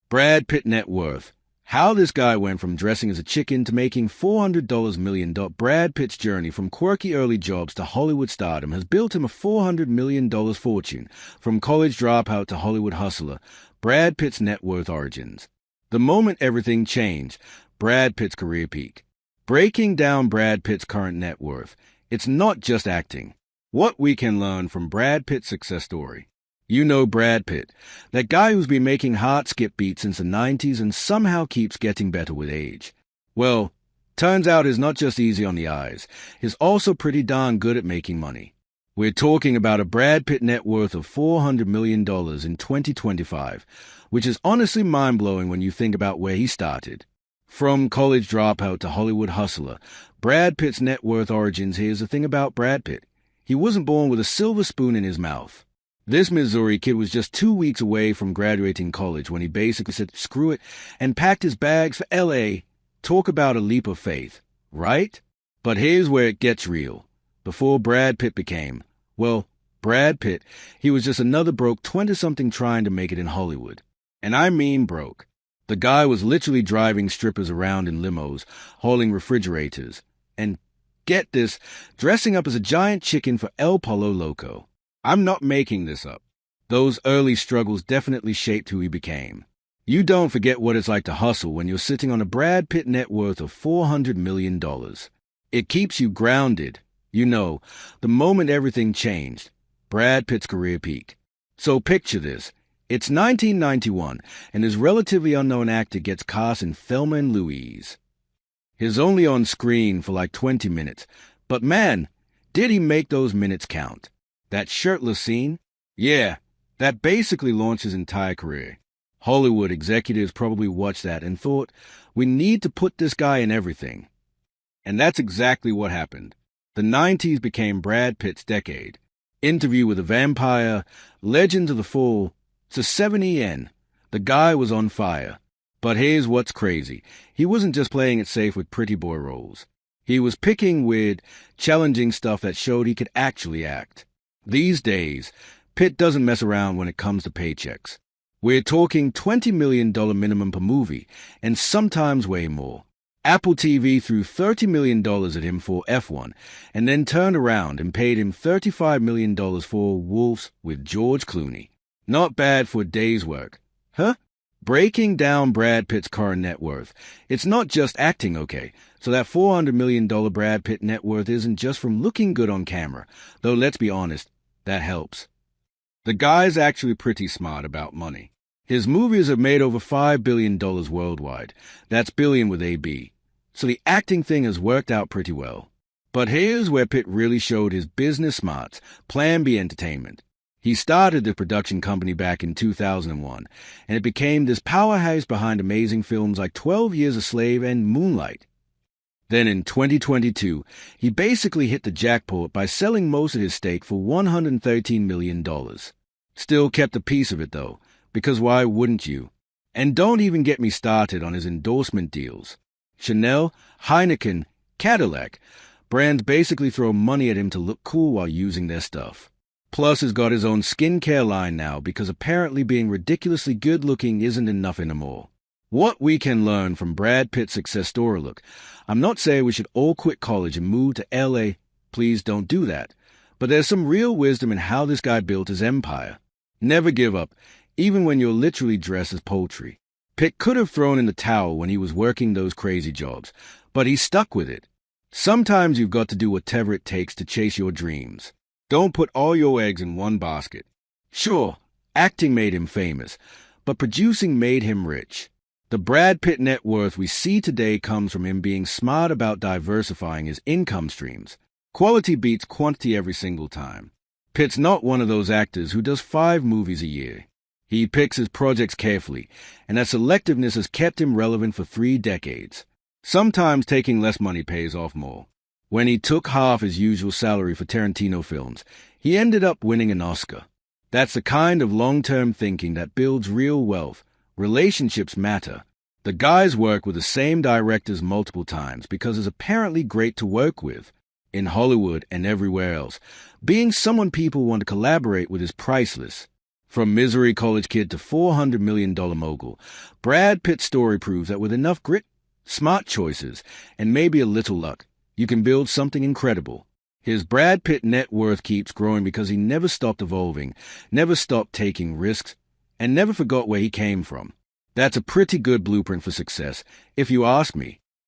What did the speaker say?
Brad Pitt net worth. How this guy went from dressing as a chicken to making $400 million. Brad Pitt's journey from quirky early jobs to Hollywood stardom has built him a $400 million fortune. From college dropout to Hollywood hustler, Brad Pitt's net worth origins. The moment everything changed, Brad Pitt's career peak. Breaking down Brad Pitt's current net worth. It's not just acting. What we can learn from Brad Pitt's success story. You know Brad Pitt, that guy who's been making heart skip beats since the 90s and somehow keeps getting better with age. Well, turns out he's not just easy on the eyes, he's also pretty darn good at making money. We're talking about a Brad Pitt net worth of $400 million in 2025, which is honestly mind-blowing when you think about where he started. From college dropout to Hollywood hustler, Brad Pitt's net worth origins. Here's the thing about Brad Pitt. He wasn't born with a silver spoon in his mouth. This Missouri kid was just 2 weeks away from graduating college when he basically said, screw it, and packed his bags for L.A. Talk about a leap of faith, right? But here's where it gets real. Before Brad Pitt became, well, Brad Pitt, he was just another broke 20-something trying to make it in Hollywood. And I mean broke. The guy was literally driving strippers around in limos, hauling refrigerators, and, get this, dressing up as a giant chicken for El Pollo Loco. I'm not making this up. Those early struggles definitely shaped who he became. You don't forget what it's like to hustle when you're sitting on a Brad Pitt net worth of $400 million. It keeps you grounded. You know, the moment everything changed, Brad Pitt's career peak. So picture this. It's 1991, and this relatively unknown actor gets cast in Thelma and Louise. He's only on screen for like 20 minutes, but man, did he make those minutes count. That shirtless scene? Yeah, that basically launched his entire career. Hollywood executives probably watched that and thought, we need to put this guy in everything. And that's exactly what happened. The 90s became Brad Pitt's decade. Interview with a Vampire, Legends of the Fall, to 70N. The guy was on fire. But here's what's crazy. He wasn't just playing it safe with pretty boy roles. He was picking weird, challenging stuff that showed he could actually act. These days, Pitt doesn't mess around when it comes to paychecks. We're talking $20 million minimum per movie, and sometimes way more. Apple TV threw $30 million at him for F1, and then turned around and paid him $35 million for Wolves with George Clooney. Not bad for a day's work. Huh? Breaking down Brad Pitt's current net worth. It's not just acting, okay? So that $400 million Brad Pitt net worth isn't just from looking good on camera, though let's be honest, that helps. The guy's actually pretty smart about money. His movies have made over $5 billion worldwide. That's billion with a B. So the acting thing has worked out pretty well. But here's where Pitt really showed his business smarts, Plan B Entertainment. He started the production company back in 2001, and it became this powerhouse behind amazing films like 12 Years a Slave and Moonlight. Then in 2022, he basically hit the jackpot by selling most of his stake for $113 million. Still kept a piece of it though, because why wouldn't you? And don't even get me started on his endorsement deals. Chanel, Heineken, Cadillac, brands basically throw money at him to look cool while using their stuff. Plus, he's got his own skincare line now because apparently being ridiculously good-looking isn't enough anymore. What we can learn from Brad Pitt's success story. Look, I'm not saying we should all quit college and move to L.A. Please don't do that. But there's some real wisdom in how this guy built his empire. Never give up, even when you're literally dressed as poultry. Pitt could have thrown in the towel when he was working those crazy jobs, but he stuck with it. Sometimes you've got to do whatever it takes to chase your dreams. Don't put all your eggs in one basket. Sure, acting made him famous, but producing made him rich. The Brad Pitt net worth we see today comes from him being smart about diversifying his income streams. Quality beats quantity every single time. Pitt's not one of those actors who does 5 movies a year. He picks his projects carefully, and that selectiveness has kept him relevant for 3 decades. Sometimes taking less money pays off more. When he took half his usual salary for Tarantino films, he ended up winning an Oscar. That's the kind of long-term thinking that builds real wealth. Relationships matter. The guys work with the same directors multiple times because it's apparently great to work with. In Hollywood and everywhere else, being someone people want to collaborate with is priceless. From misery college kid to $400 million mogul, Brad Pitt's story proves that with enough grit, smart choices, and maybe a little luck, you can build something incredible. His Brad Pitt net worth keeps growing because he never stopped evolving, never stopped taking risks, and never forgot where he came from. That's a pretty good blueprint for success, if you ask me.